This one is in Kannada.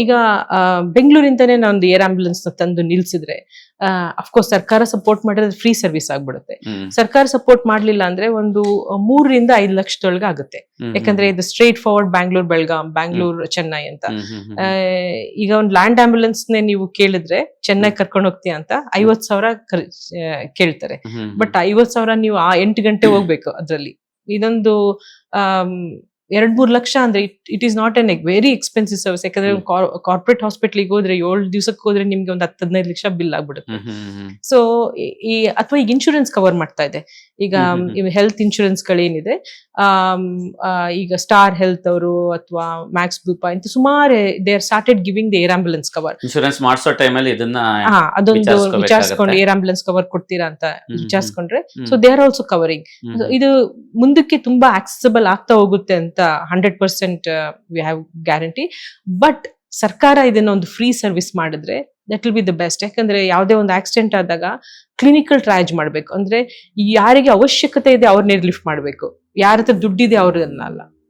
ಈಗ ಬೆಂಗಳೂರಿಂದನೇ ನಾವೊಂದು ಏರ್ ಆಂಬ್ಯುಲೆನ್ಸ್ ತಂದು ನಿಲ್ಸಿದ್ರೆ ಅಫ್ಕೋರ್ಸ್ ಸರ್ಕಾರ ಸಪೋರ್ಟ್ ಮಾಡಿದ್ರೆ ಫ್ರೀ ಸರ್ವಿಸ್ ಆಗ್ಬಿಡುತ್ತೆ. ಸರ್ಕಾರ ಸಪೋರ್ಟ್ ಮಾಡ್ಲಿಲ್ಲ ಅಂದ್ರೆ ಒಂದು 3-5 ಲಕ್ಷದೊಳಗೆ ಆಗುತ್ತೆ. ಯಾಕಂದ್ರೆ ಇದು ಸ್ಟ್ರೇಟ್ ಫಾರ್ವರ್ಡ್ ಬ್ಯಾಂಗ್ಳೂರ್ ಬೆಳಗಾಂ, ಬ್ಯಾಂಗ್ಳೂರ್ ಚೆನ್ನೈ ಅಂತ. ಈಗ ಒಂದು ಲ್ಯಾಂಡ್ ಆಂಬ್ಯುಲೆನ್ಸ್ ನೀವು ಕೇಳಿದ್ರೆ ಚೆನ್ನೈ ಕರ್ಕೊಂಡು ಹೋಗ್ತೀಯ ಅಂತ 50,000 ಕೇಳ್ತಾರೆ. ಬಟ್ 50,000 ನೀವು 8 ಗಂಟೆ ಹೋಗ್ಬೇಕು ಅದ್ರಲ್ಲಿ. ಇದೊಂದು 2-3 ಲಕ್ಷ ಅಂದ್ರೆ it is not an very expensive service. ಯಾಕಂದ್ರೆ ಕಾರ್ಪೊರೇಟ್ ಹಾಸ್ಪಿಟ್ಲಿಗೆ ಹೋದ್ರೆ 7 ದಿವಸಕ್ಕೆ ಹೋದ್ರೆ ನಿಮ್ಗೆ ಒಂದು 10-15 ಲಕ್ಷ ಬಿಲ್ ಆಗ್ಬಿಡುತ್ತೆ. ಸೊ ಅಥವಾ ಈಗ ಇನ್ಶೂರೆನ್ಸ್ ಕವರ್ ಮಾಡ್ತಾ ಇದೆ. ಈಗ ಹೆಲ್ತ್ ಇನ್ಶೂರೆನ್ಸ್ ಗಳೇನಿದೆ, ಈಗ ಸ್ಟಾರ್ ಹೆಲ್ತ್ ಅವರು ಅಥವಾ ಮ್ಯಾಕ್ಸ್ ಬೂಪಾ ಇಂತ ಸುಮಾರು they are started giving the air ambulance cover. Insurance ಮಾಡಿಸೋ ಟೈಮಲ್ಲಿ ಇದನ್ನ ಅದೊಂದು ವಿಚಾರಿಸ್ಕೊಂಡು ಏರ್ ಆಂಬ್ಯುಲೆನ್ಸ್ ಕವರ್ ಕೊಡ್ತೀರಾ ಅಂತ ವಿಚಾರಿಸ್ಕೊಂಡ್ರೆ so they are also covering. ಇದು ಮುಂದಕ್ಕೆ ತುಂಬಾ ಆಕ್ಸೆಸಿಬಲ್ ಆಗ್ತಾ ಹೋಗುತ್ತೆ ಅಂತ 100% ವಿ ಹ್ಯಾವ್ ಗ್ಯಾರಂಟಿ. ಬಟ್ ಸರ್ಕಾರ ಇದನ್ನ ಒಂದು ಫ್ರೀ ಸರ್ವಿಸ್ ಮಾಡಿದ್ರೆ that will be the best. ಯಾಕಂದ್ರೆ ಯಾವುದೇ ಒಂದು ಆಕ್ಸಿಡೆಂಟ್ ಆದಾಗ ಕ್ಲಿನಿಕಲ್ ಟ್ರಯಲ್ ಮಾಡ್ಬೇಕು. ಅಂದ್ರೆ ಯಾರಿಗೆ ಅವಶ್ಯಕತೆ ಇದೆ ಅವ್ರನ್ನ ಲಿಫ್ಟ್ ಮಾಡ್ಬೇಕು, ಯಾರ ಹತ್ರ ದುಡ್ಡಿದೆ ಅವ್ರನ್ನ ಅಲ್ಲ.